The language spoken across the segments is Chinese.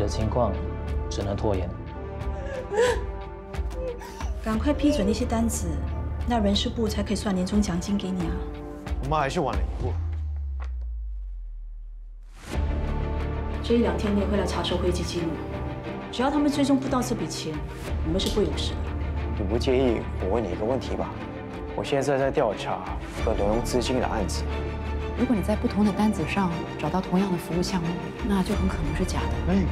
的情况只能拖延。赶快批准那些单子，那人事部才可以算年终奖金给你啊。我们还是晚了一步。这1、2天内会来查收会计记录，只要他们追踪不到这笔钱，我们是不会有事的。你不介意我问你一个问题吧？我现在在调查和挪用资金的案子。如果你在不同的单子上找到同样的服务项目，那就很可能是假的。哎。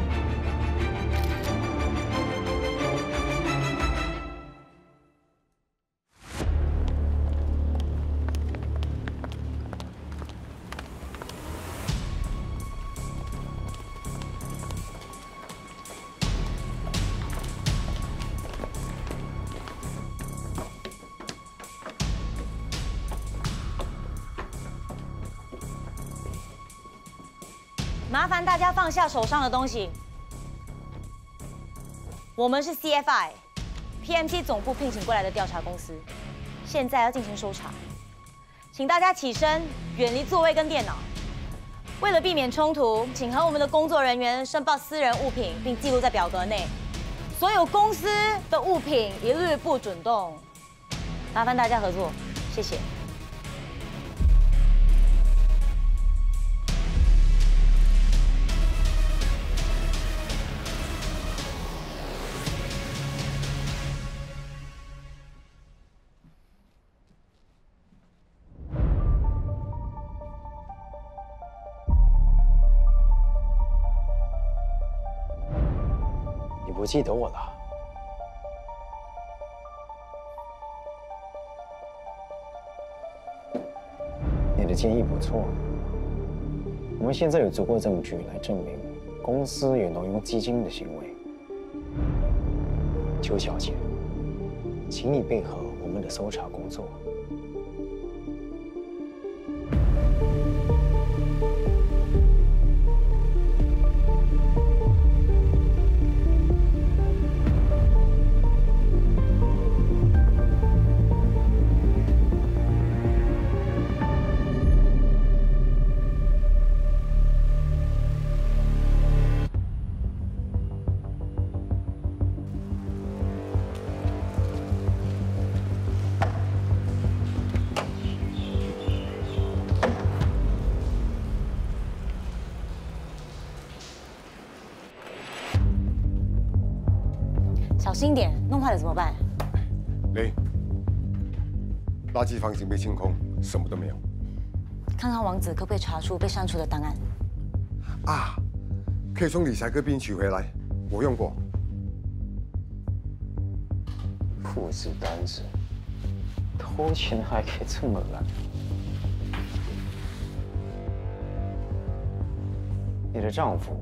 麻烦大家放下手上的东西。我们是 CFI，PMC 总部聘请过来的调查公司，现在要进行搜查，请大家起身，远离座位跟电脑。为了避免冲突，请和我们的工作人员申报私人物品，并记录在表格内。所有公司的物品一律不准动。麻烦大家合作，谢谢。 不记得我了。你的建议不错。我们现在有足够证据来证明公司有挪用基金的行为。邱小姐，请你配合我们的搜查工作。 小心点，弄坏了怎么办？雷，垃圾房已经被清空，什么都没有。看看王子可不可以查出被删除的档案？啊，可以从理财那边取回来，我用过。父子单子，偷钱还可以这么懒。你的丈夫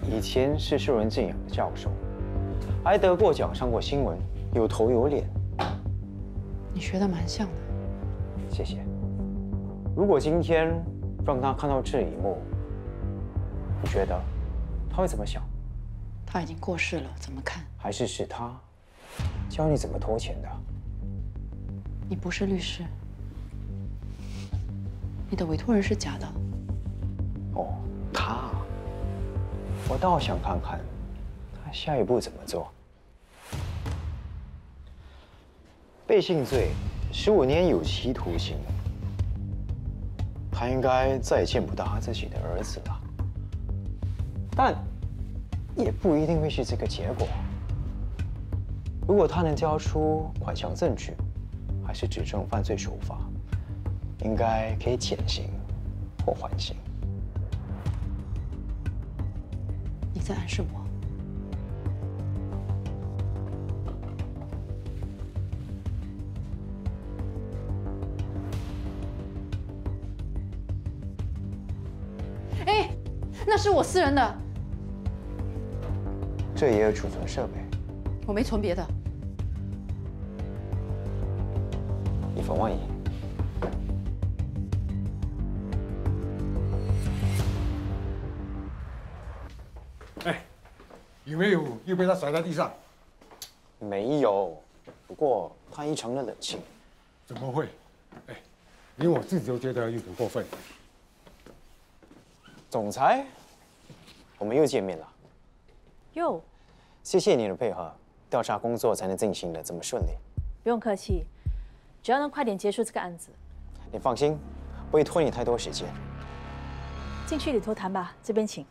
以前是受人敬仰的教授。 还得过奖，上过新闻，有头有脸。你学的蛮像的，谢谢。如果今天让他看到这一幕，你觉得他会怎么想？他已经过世了，怎么看？还是他教你怎么偷钱的？你不是律师，你的委托人是假的。哦，他，我倒想看看他下一步怎么做。 背信罪，15年有期徒刑。他应该再也见不到他自己的儿子了，但也不一定会是这个结果。如果他能交出款项证据，还是指证犯罪手法，应该可以减刑或缓刑。你在暗示我？ 那是我私人的，这也有储存设备。我没存别的。1分万亿。哎，有没有又被他甩在地上？没有，不过他异常的冷静。怎么会？哎，连我自己都觉得有点过分。总裁，我们又见面了。哟，谢谢你的配合，调查工作才能进行的这么顺利。不用客气，只要能快点结束这个案子。你放心，不会拖你太多时间。进去里头谈吧，这边请。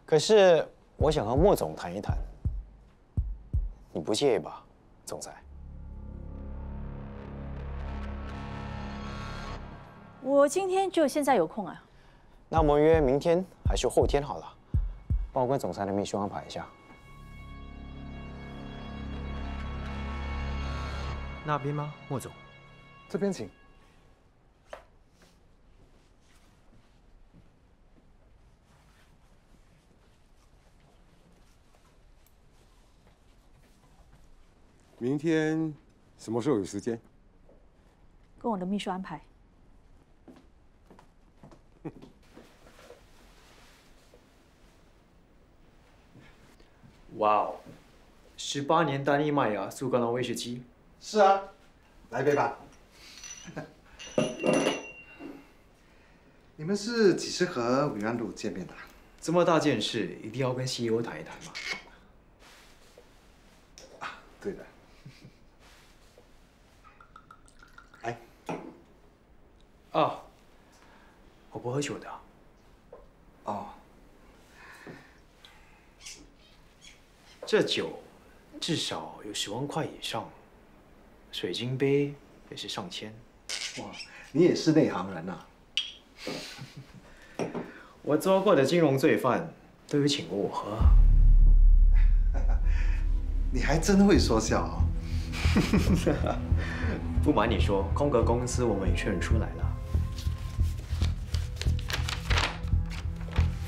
可是我想和莫总谈一谈，你不介意吧，总裁？我今天就现在有空啊。那我们约明天还是后天好了，帮我跟总裁的秘书安排一下。那边吗，莫总？这边请。明天什么时候有时间？跟我的秘书安排。哇哦，18年单一麦芽苏格兰威士忌。是啊，来杯吧。你们是几时和韦安路见面的？这么大件事，一定要跟 CEO 谈一谈嘛。啊，对的。来。啊，我不喝酒的。哦。这酒至少有10万块以上，水晶杯也是上千。哇，你也是内行人啊！我抓过的金融罪犯都有请过我喝。你还真会说笑哦。不瞒你说，空格公司我们也确认出来了，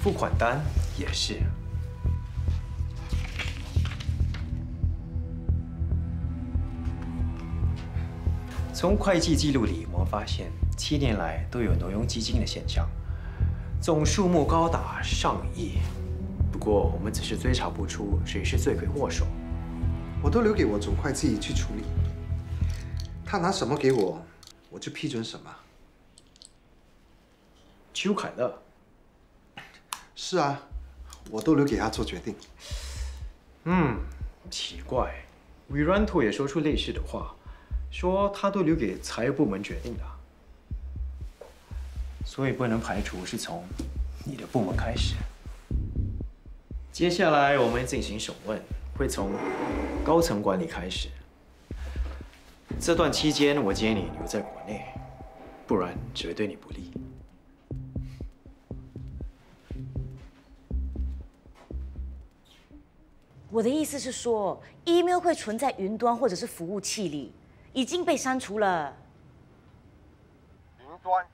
付款单也是。从会计记录里，我们发现7年来都有挪用基金的现象，总数目高达上亿。不过我们只是追查不出谁是罪魁祸首。我都留给我总会计去处理，他拿什么给我，我就批准什么。邱凯乐。是啊，我都留给他做决定。奇怪，Viranto也说出类似的话。说他都留给财务部门决定的，所以不能排除是从你的部门开始。接下来我们进行审问，会从高层管理开始。这段期间，我建议你留在国内，不然只会对你不利。我的意思是说 ，email 会存在云端或者是服务器里。已经被删除了。云端，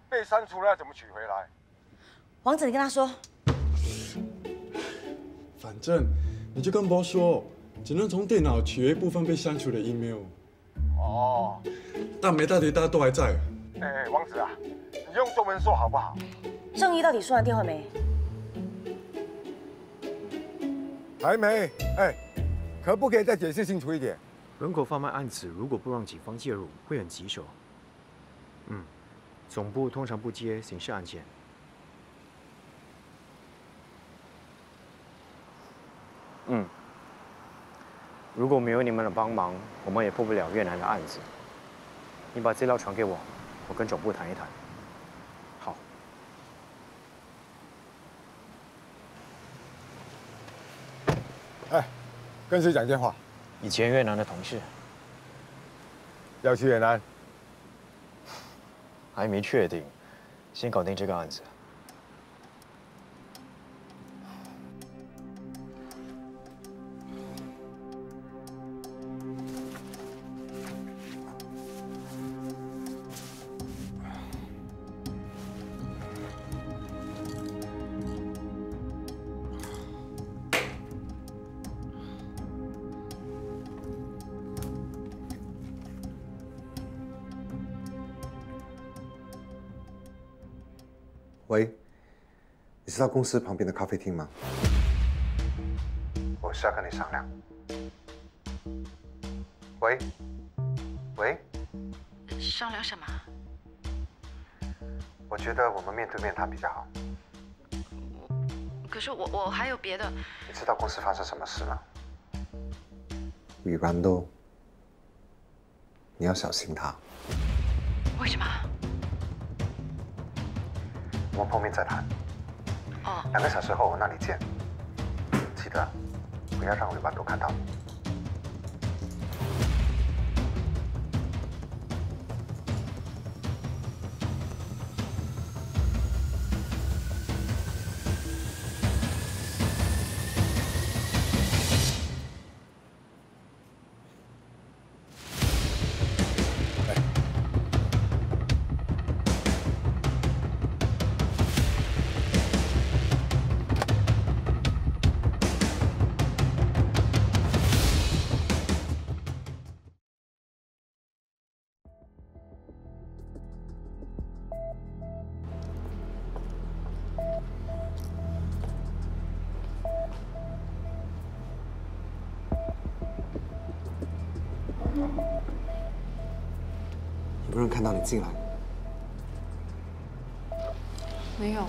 被删除了要怎么取回来？王子，你跟他说。反正你就跟 boss 说，只能从电脑取回部分被删除的 email。哦。但没大堆大家都还在。王子啊，你用中文说好不好？正义到底说完电话没？还没。可不可以再解释清楚一点？人口贩卖案子如果不让警方介入，会很棘手。总部通常不接刑事案件。如果没有你们的帮忙，我们也破不了越南的案子。你把资料传给我，我跟总部谈一谈。好。跟谁讲电话？以前越南的同事。要去越南？还没确定，先搞定这个案子。喂，你知道公司旁边的咖啡厅吗？我是要跟你商量。喂，喂，商量什么？我觉得我们面对面谈比较好。可是我还有别的。你知道公司发生什么事吗？雨然都，你要小心他。为什么？我们碰面再谈。哦。2个小时后我那里见。记得不要让雨然都看到。 有没有人看到你进来？没有。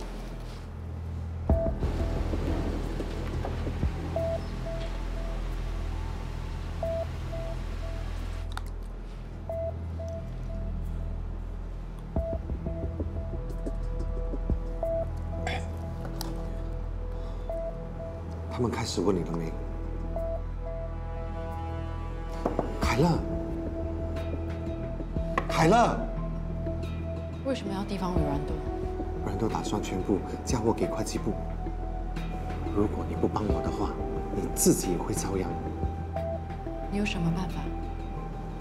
他们开始问你了没？凯乐。 凯乐，为什么要提防韦然多？韦然多打算全部交我给会计部。如果你不帮我的话，你自己也会遭殃。你有什么办法？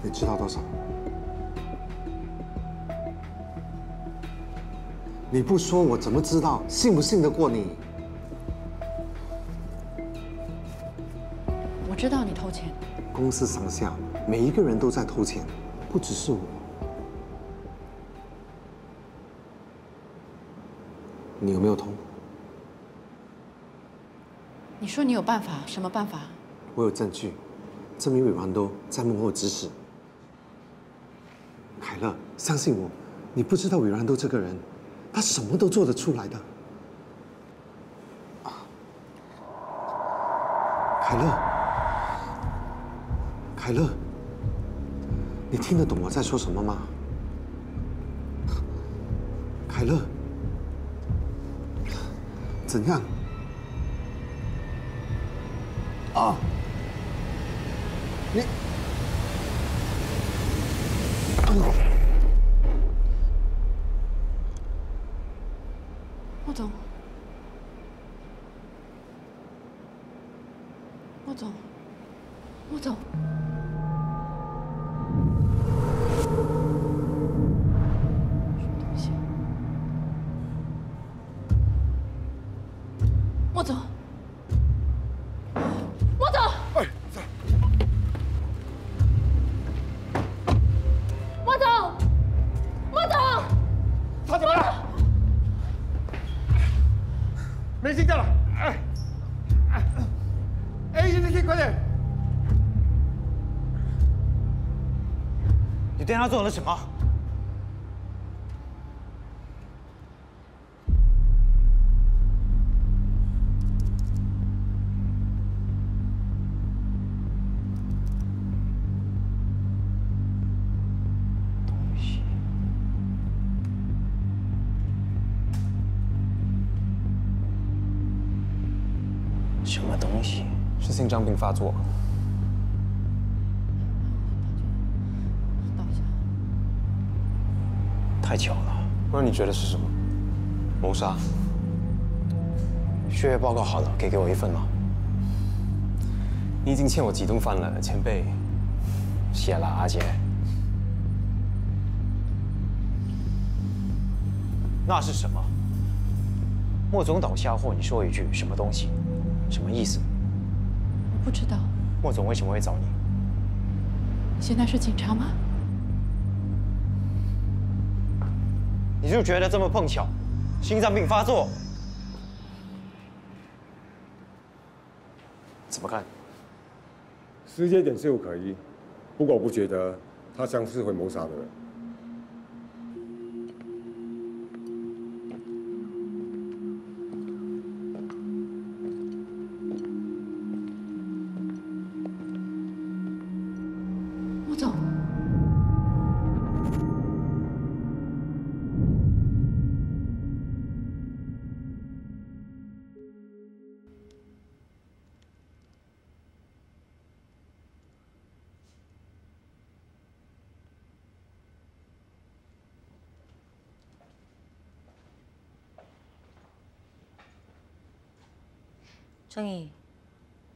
你知道多少？你不说我怎么知道？信不信得过你？我知道你偷钱。公司上下每一个人都在偷钱，不只是我。 你有没有偷？你说你有办法，什么办法？我有证据，证明韦完都在幕后指使。凯乐，相信我，你不知道韦然都这个人，他什么都做得出来的。凯乐，凯乐，你听得懂我在说什么吗？凯乐。 怎样？啊！你，莫总，莫总，莫总。 莫总，莫总，哎，莫总，莫总，他怎么了？没心跳了，哎，你快点！你对他做了什么？ 什么东西？是心脏病发作。倒下。太巧了，不然你觉得是什么？谋杀？血液报告好了，可以给我一份吗？你已经欠我几顿饭了，前辈。谢了，阿杰。那是什么？莫总倒下后，你说一句什么东西？ 什么意思？我不知道。莫总为什么会找你？现在是警察吗？你就觉得这么碰巧，心脏病发作？怎么看？时间点是有可疑，不过我不觉得他像是会谋杀的人。正义，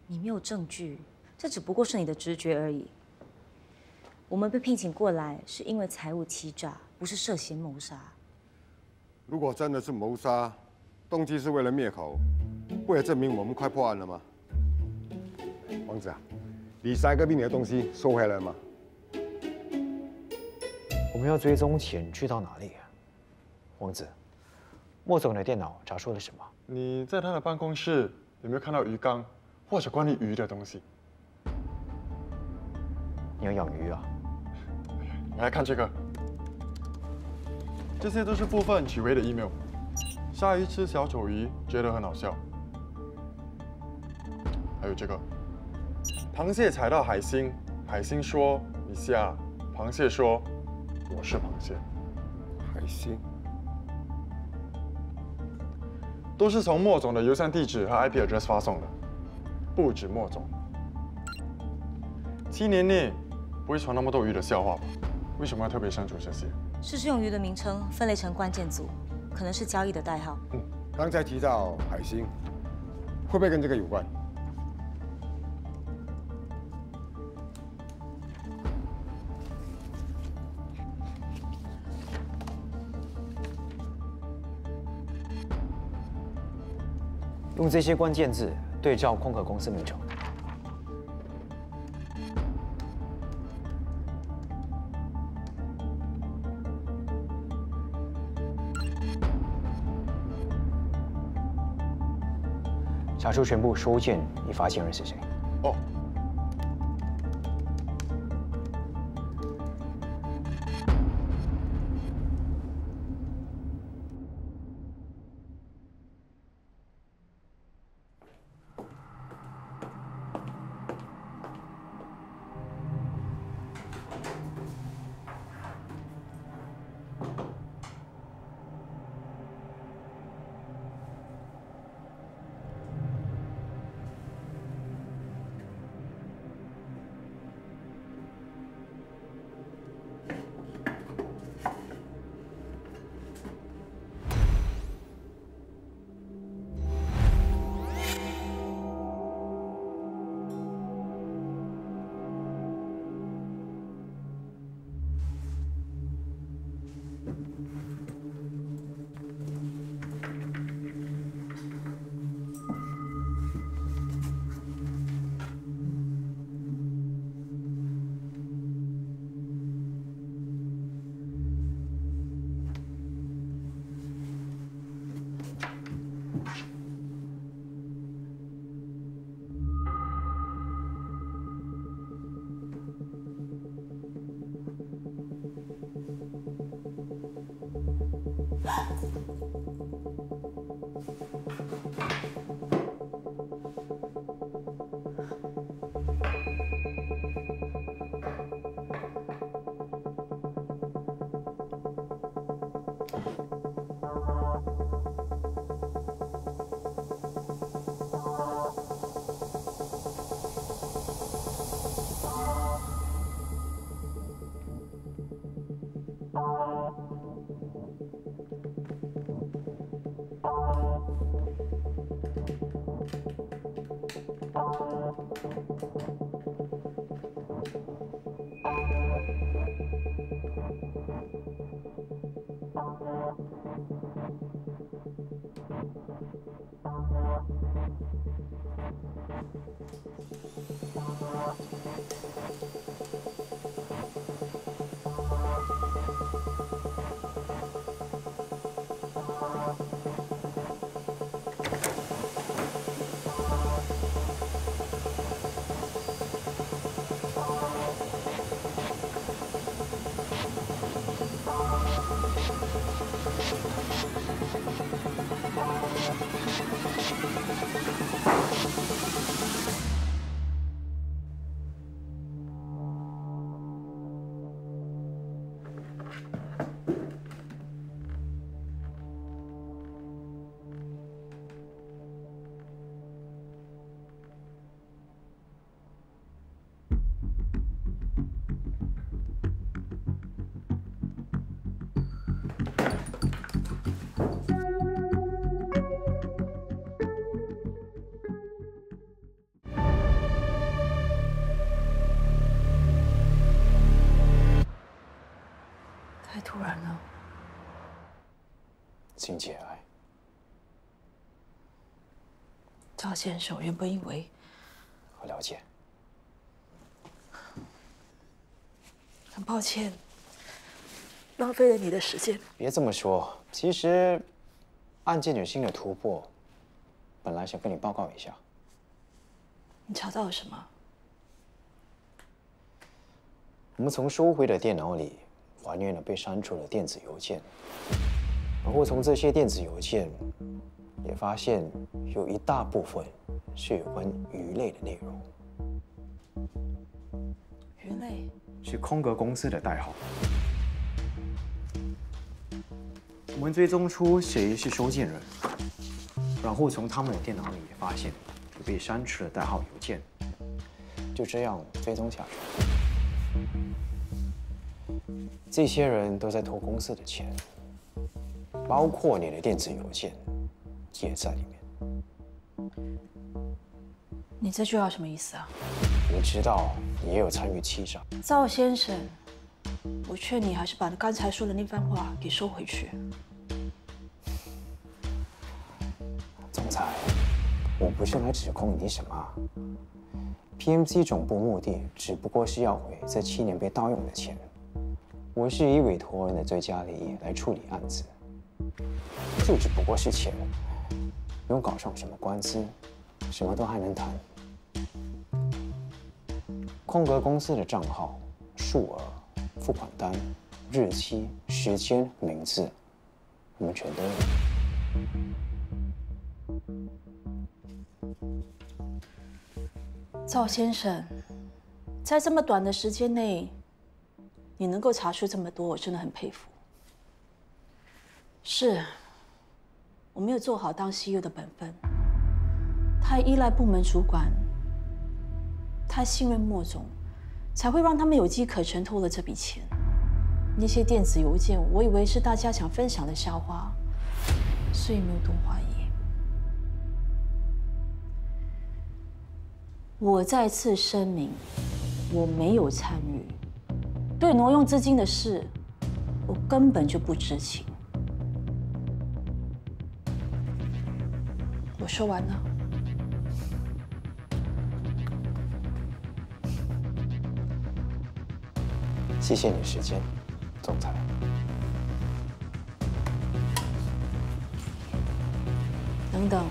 你没有证据，这只不过是你的直觉而已。我们被聘请过来是因为财务欺诈，不是涉嫌谋杀。如果真的是谋杀，动机是为了灭口，不也证明我们快破案了吗？王子啊，你3个病人的东西收回来了吗？我们要追踪钱去到哪里啊？王子，莫总的电脑查出了什么？你在他的办公室有没有看到鱼缸或者关于鱼的东西？你要养鱼啊？你来看这个，这些都是部分许巍的 email。鲨鱼吃小丑鱼觉得很好笑，还有这个，螃蟹踩到海星，海星说你瞎，螃蟹说我是螃蟹。海星都是从莫总的邮箱地址和 IP address 发送的，不止莫总。7年内不会传那么多鱼的笑话吧？为什么要特别删除这些？是用鱼的名称分类成关键组，可能是交易的代号。刚才提到海星，会不会跟这个有关？用这些关键字对照空壳公司名称。查出全部收件已发现人是谁。哦。突然呢？心结癌。赵先生，我原本以为……我了解。很抱歉，浪费了你的时间。别这么说，其实案件有新的突破，本来想跟你报告一下。你查到了什么？我们从收回的电脑里还原了被删除的电子邮件，然后从这些电子邮件也发现有一大部分是有关鱼类的内容。鱼类是空格公司的代号。我们追踪出谁是收件人，然后从他们的电脑里也发现有被删除的代号邮件，就这样追踪下去。这些人都在偷公司的钱，包括你的电子邮件也在里面。你这句话什么意思啊？我知道你也有参与欺诈。赵先生，我劝你还是把刚才说的那番话给收回去。总裁，我不是来指控你什么。PMC 总部目的只不过是要回这7年被盗用的钱。我是以委托人的最佳利益来处理案子，就只不过是钱，不用搞上什么官司，什么都还能谈。空格公司的账号、数额、付款单、日期、时间、名字，我们全都有。赵先生，在这么短的时间内，你能够查出这么多，我真的很佩服。是，我没有做好当 CEO 的本分，太依赖部门主管，太信任莫总，才会让他们有机可乘偷了这笔钱。那些电子邮件，我以为是大家想分享的笑话，所以没有多怀疑。我再次声明，我没有参与。对挪用资金的事，我根本就不知情。我说完了。谢谢你的时间，总裁。等等，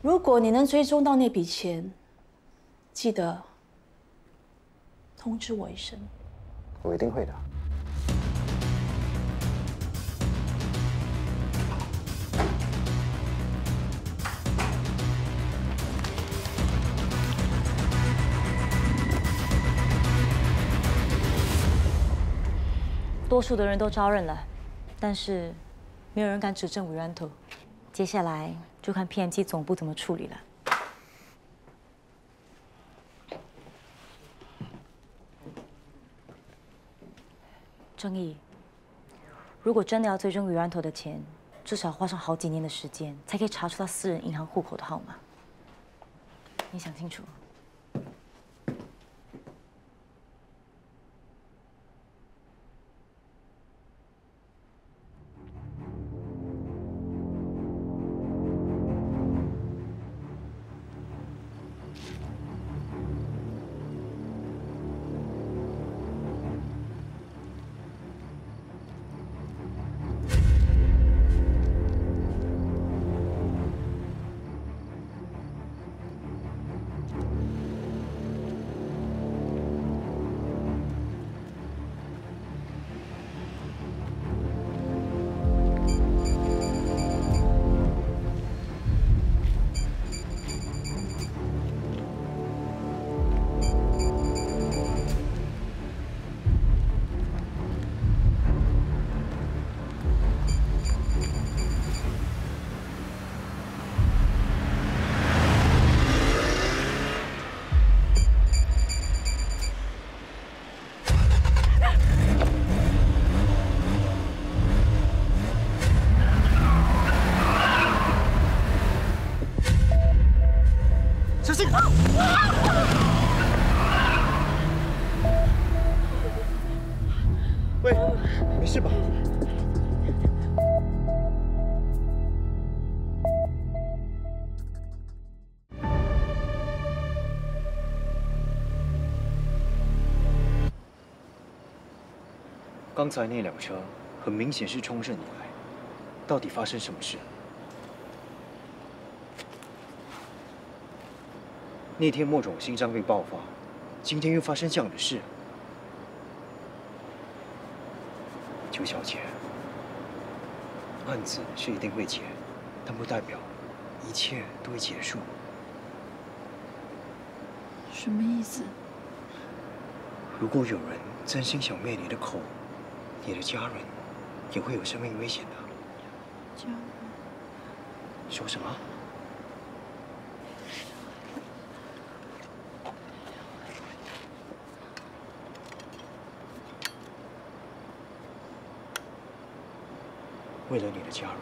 如果你能追踪到那笔钱，记得通知我一声。我一定会的。多数的人都招认了，但是没有人敢指证Wiranto。接下来就看 PMT 总部怎么处理了。正义，如果真的要追踪Wiranto的钱，至少花上好几年的时间，才可以查出他私人银行户口的号码。你想清楚。喂，没事吧？刚才那辆车很明显是冲着你来，到底发生什么事？那天莫总心脏病爆发，今天又发生这样的事。邱小姐，案子是一定会结，但不代表一切都会结束。什么意思？如果有人真心想灭你的口，你的家人也会有生命危险的。家人？说什么？为了你的家人，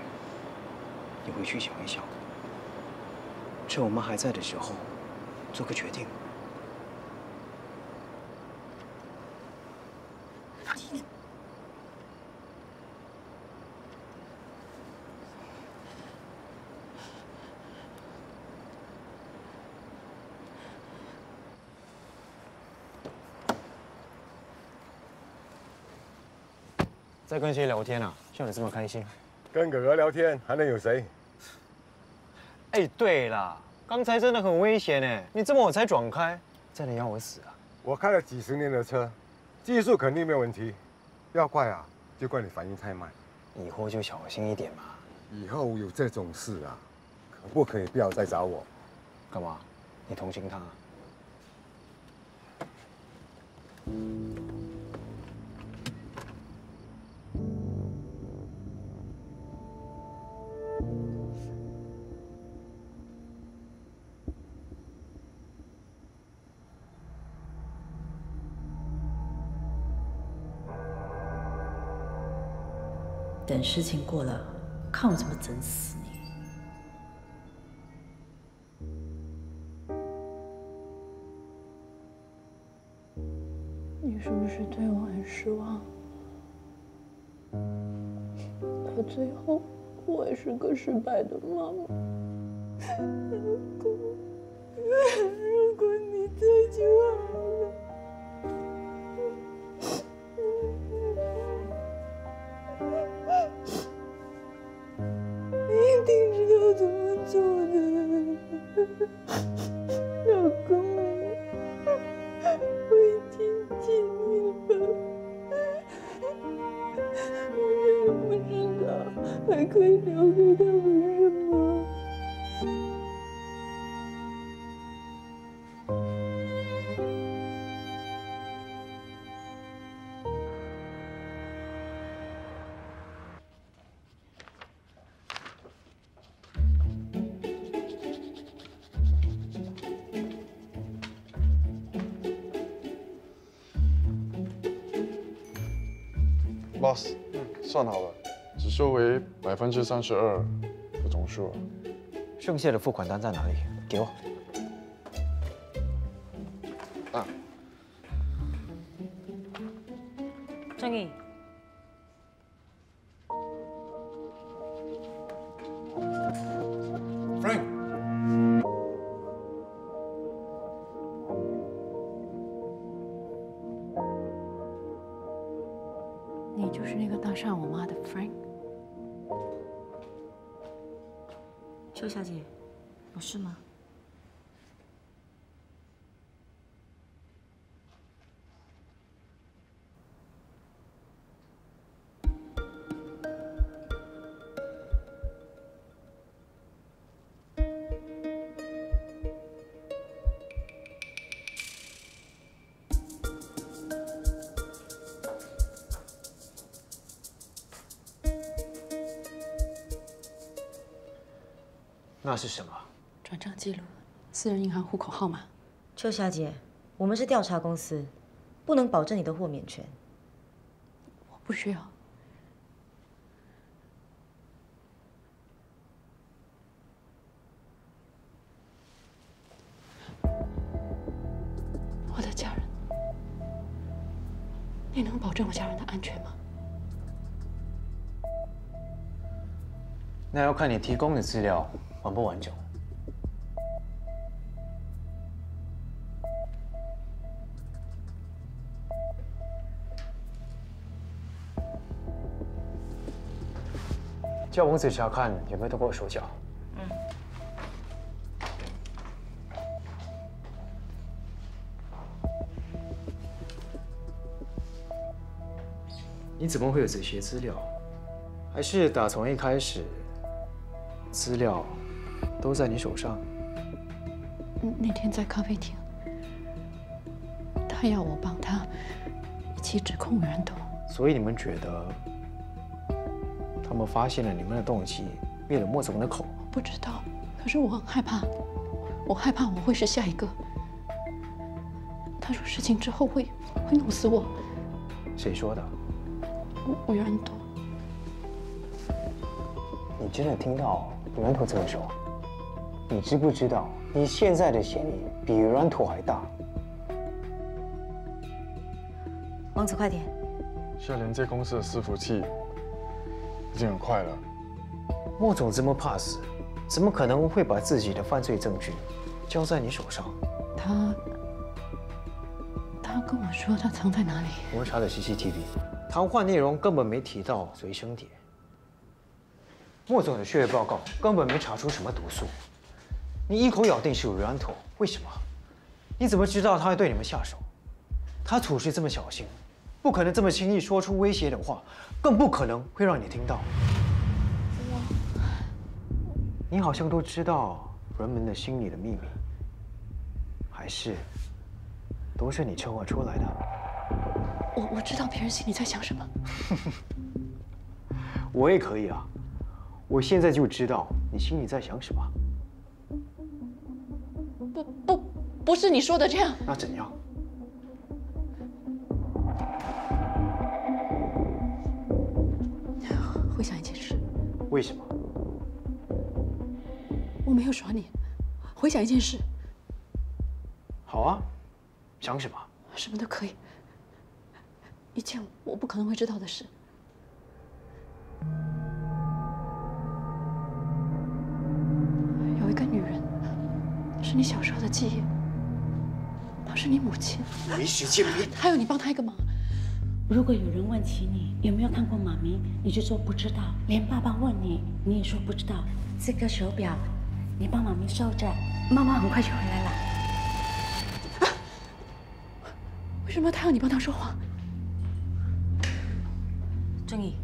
你回去想一想，趁我们还在的时候，做个决定。在跟谁聊天啊？笑得这么开心。跟哥哥聊天还能有谁？哎，对了，刚才真的很危险哎！你这么晚才转开，真的要我死啊！我开了几10年的车，技术肯定没有问题。要怪啊，就怪你反应太慢。以后就小心一点嘛。以后有这种事啊，可不可以不要再找我？干嘛？你同情他？等事情过了，看我怎么整死你！你是不是对我很失望？到最后，我也是个失败的妈妈。如果你再就好了。你一定知道怎么做的，老公，我已经尽力了。我也不知道还可以留给他们什么。Boss，算好了，只收回32%的总数。剩下的付款单在哪里？给我。啊。郑毅。Frank。你就是那个当上我妈的 Frank。邱小姐，有事吗？那是什么？转账记录，私人银行户口号码。邱小姐，我们是调查公司，不能保证你的豁免权。我不需要。我的家人，你能保证我家人的安全吗？那要看你提供的资料完不完整。叫王子查看有没有动过手脚。你怎么会有这些资料？还是打从一开始，资料都在你手上？那天在咖啡厅，他要我帮他一起指控袁头。所以你们觉得他们发现了你们的动机，灭了莫总的口？不知道，可是我很害怕，我害怕我会是下一个。他说事情之后会弄死我。谁说的？我袁头。你真的听到袁头这么说？你知不知道你现在的嫌疑比袁头还大？王子，快点！现在连接公司的伺服器已经很快了。莫总这么怕死，怎么可能会把自己的犯罪证据交在你手上？他跟我说他藏在哪里。我查了 CCTV， 谈话内容根本没提到随身碟。莫总的血液报告根本没查出什么毒素，你一口咬定是袁头，为什么？你怎么知道他会对你们下手？他处事这么小心，不可能这么轻易说出威胁的话，更不可能会让你听到。你好像都知道人们的心里的秘密，还是都是你策划出来的？我知道别人心里在想什么。我也可以啊，我现在就知道你心里在想什么。不是你说的这样。那怎样？回想一件事。为什么？我没有耍你。回想一件事。好啊，想什么？什么都可以。一件我不可能会知道的事。有一个女人，是你小时候的记忆。她是你母亲。没时间编。还有你帮她一个忙。如果有人问起你有没有看过妈咪，你就说不知道；连爸爸问你，你也说不知道。这个手表，你帮妈咪收着，妈妈很快就回来了。为什么他要你帮他说谎？正义。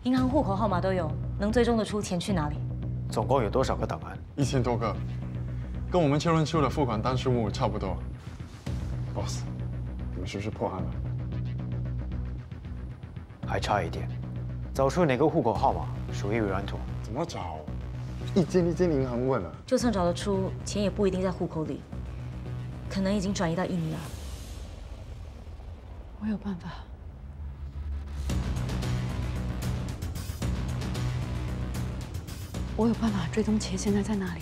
银行户口号码都有，能追踪得出钱去哪里？总共有多少个档案？1000多个，跟我们确认出的付款单数目差不多。Boss， 你们是不是破案了？还差一点，找出哪个户口号码属于袁头。怎么找？一间一间银行问了。就算找得出，钱也不一定在户口里，可能已经转移到印尼了。我有办法。我有办法追踪钱现在在哪里。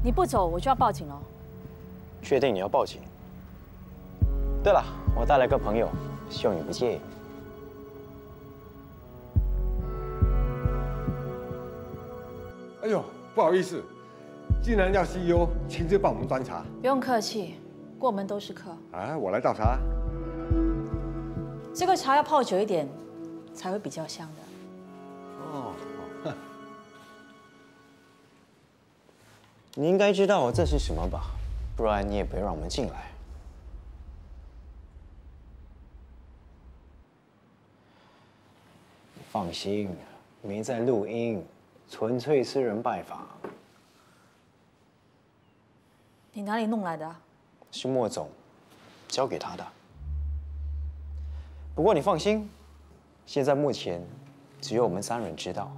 你不走，我就要报警了。确定你要报警？对了，我带来个朋友，希望你不介意。哎呦，不好意思，既然要 CEO 亲自帮我们端茶，不用客气，过门都是客。啊，我来倒茶。这个茶要泡久一点，才会比较香的。哦，你应该知道这是什么吧？不然你也不会让我们进来。你放心，没在录音，纯粹私人拜访。你哪里弄来的啊？是莫总交给他的。不过你放心，现在目前只有我们3人知道。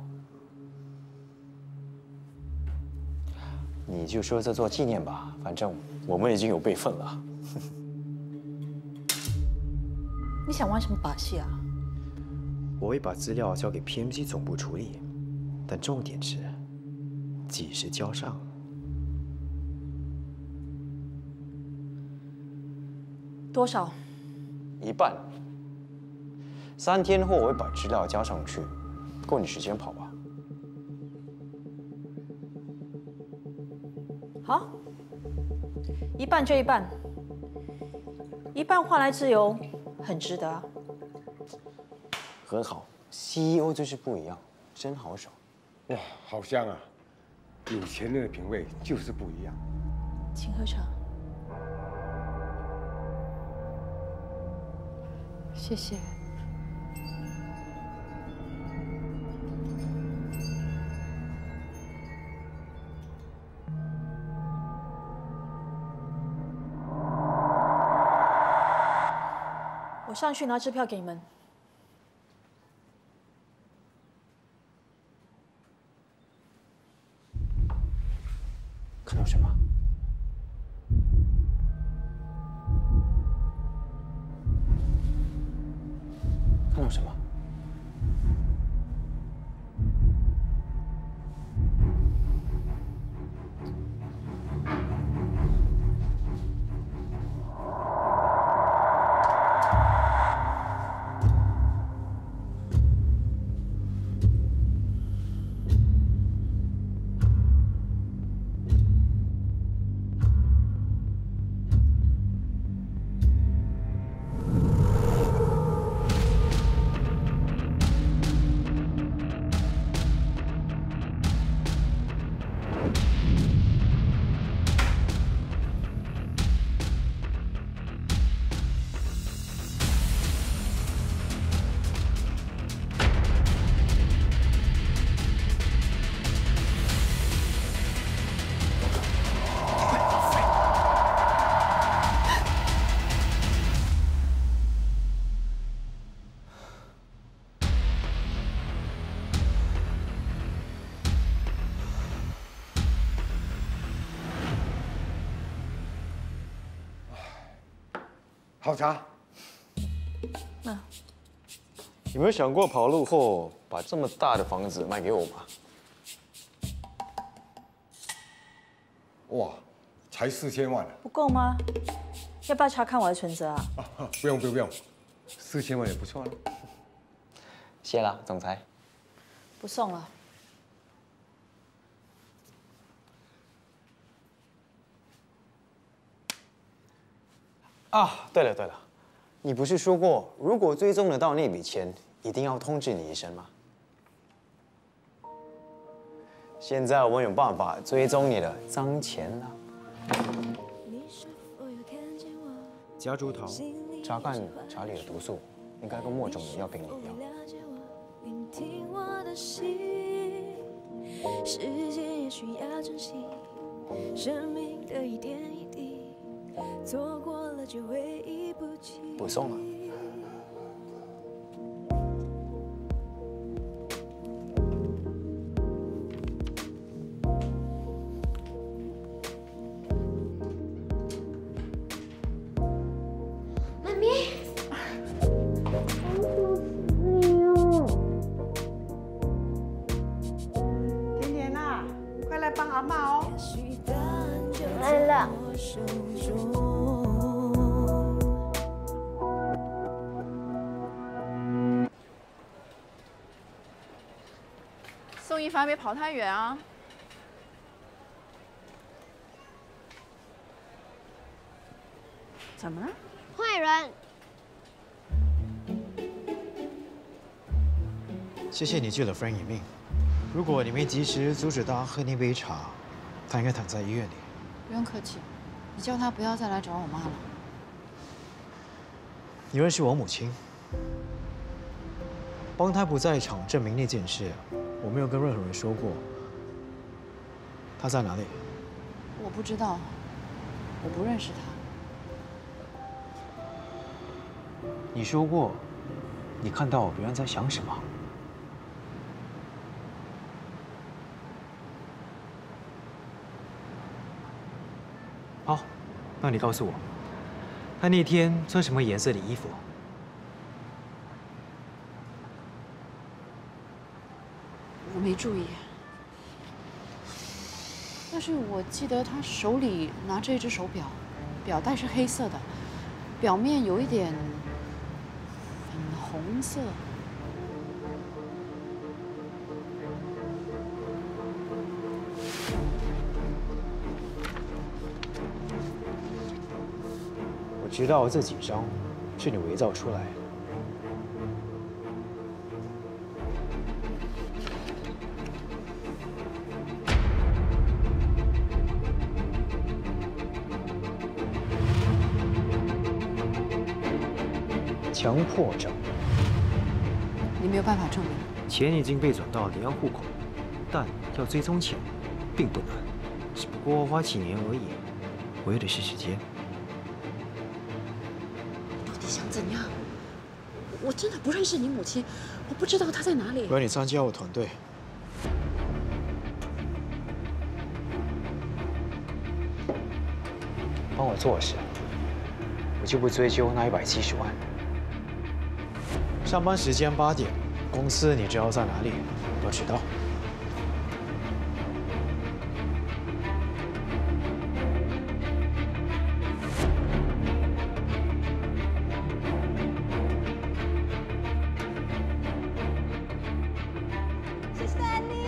你就说这做纪念吧，反正我们已经有备份了。你想玩什么把戏啊？我会把资料交给 PMG 总部处理，但重点是几时交上。多少？1半。3天后我会把资料交上去，够你时间跑吧？好，1半就1半，1半换来自由，很值得啊。很好 ，CEO 就是不一样，真好手。哇，好香啊！有钱人的品味就是不一样。请喝茶。谢谢。我上去拿支票给你们。看到什么？看到什么？好茶。有没有想过跑路后把这么大的房子卖给我吗？哇，才4000万啊！不够吗？要不要查看我的存折啊？不用，4000万也不错了。谢了，总裁。不送了。啊，对了，你不是说过，如果追踪得到那笔钱，一定要通知你一声吗？现在我们有办法追踪你的脏钱了。夹竹桃，查看茶里的毒素，应该跟莫总的药品里一样。时间也需要珍惜，生命的一点一滴。错过了就回忆不起。不送了。妈咪，甜甜啊，快来帮阿嬷哦。来了。宋一凡别跑太远啊！怎么了？坏人。谢谢你救了 Frank 一命。如果你没及时阻止他喝那杯茶，他应该躺在医院里。不用客气，你叫他不要再来找我妈了。你认识我母亲？帮他不在场证明那件事，我没有跟任何人说过。他在哪里？我不知道，我不认识他。你说过，你看到别人在想什么？好，那你告诉我，他那天穿什么颜色的衣服？我没注意，但是我记得他手里拿着一只手表，表带是黑色的，表面有一点粉红色。我知道这几张是你伪造出来的。强迫症，你没有办法证明。钱已经被转到离岸户口，但要追踪钱并不难，只不过花几年而已。我要的是时间。到底想怎样？我真的不认识你母亲，我不知道她在哪里。我要你参加我团队。帮我做事，我就不追究那170万。上班时间8点，公司你知道在哪里，不要迟到。谢谢安妮。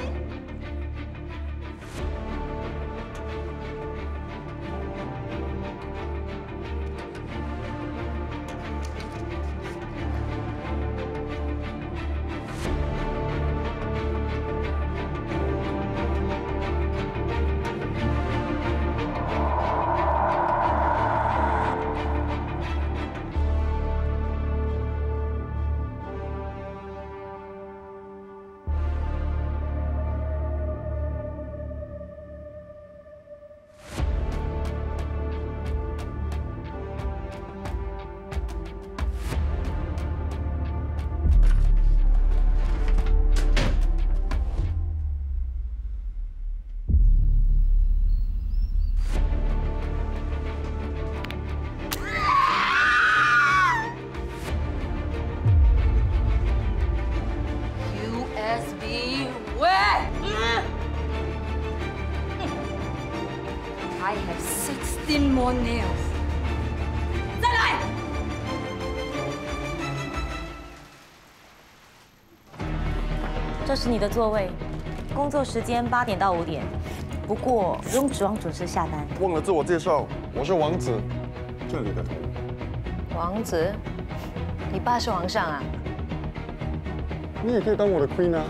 USB where? I have 16 more nails. 再来！这是你的座位，工作时间8点到5点，不过不用指望准时下班。忘了自我介绍，我是王子，这里的头。王子，你爸是皇上啊？你也可以当我的 queen 啊。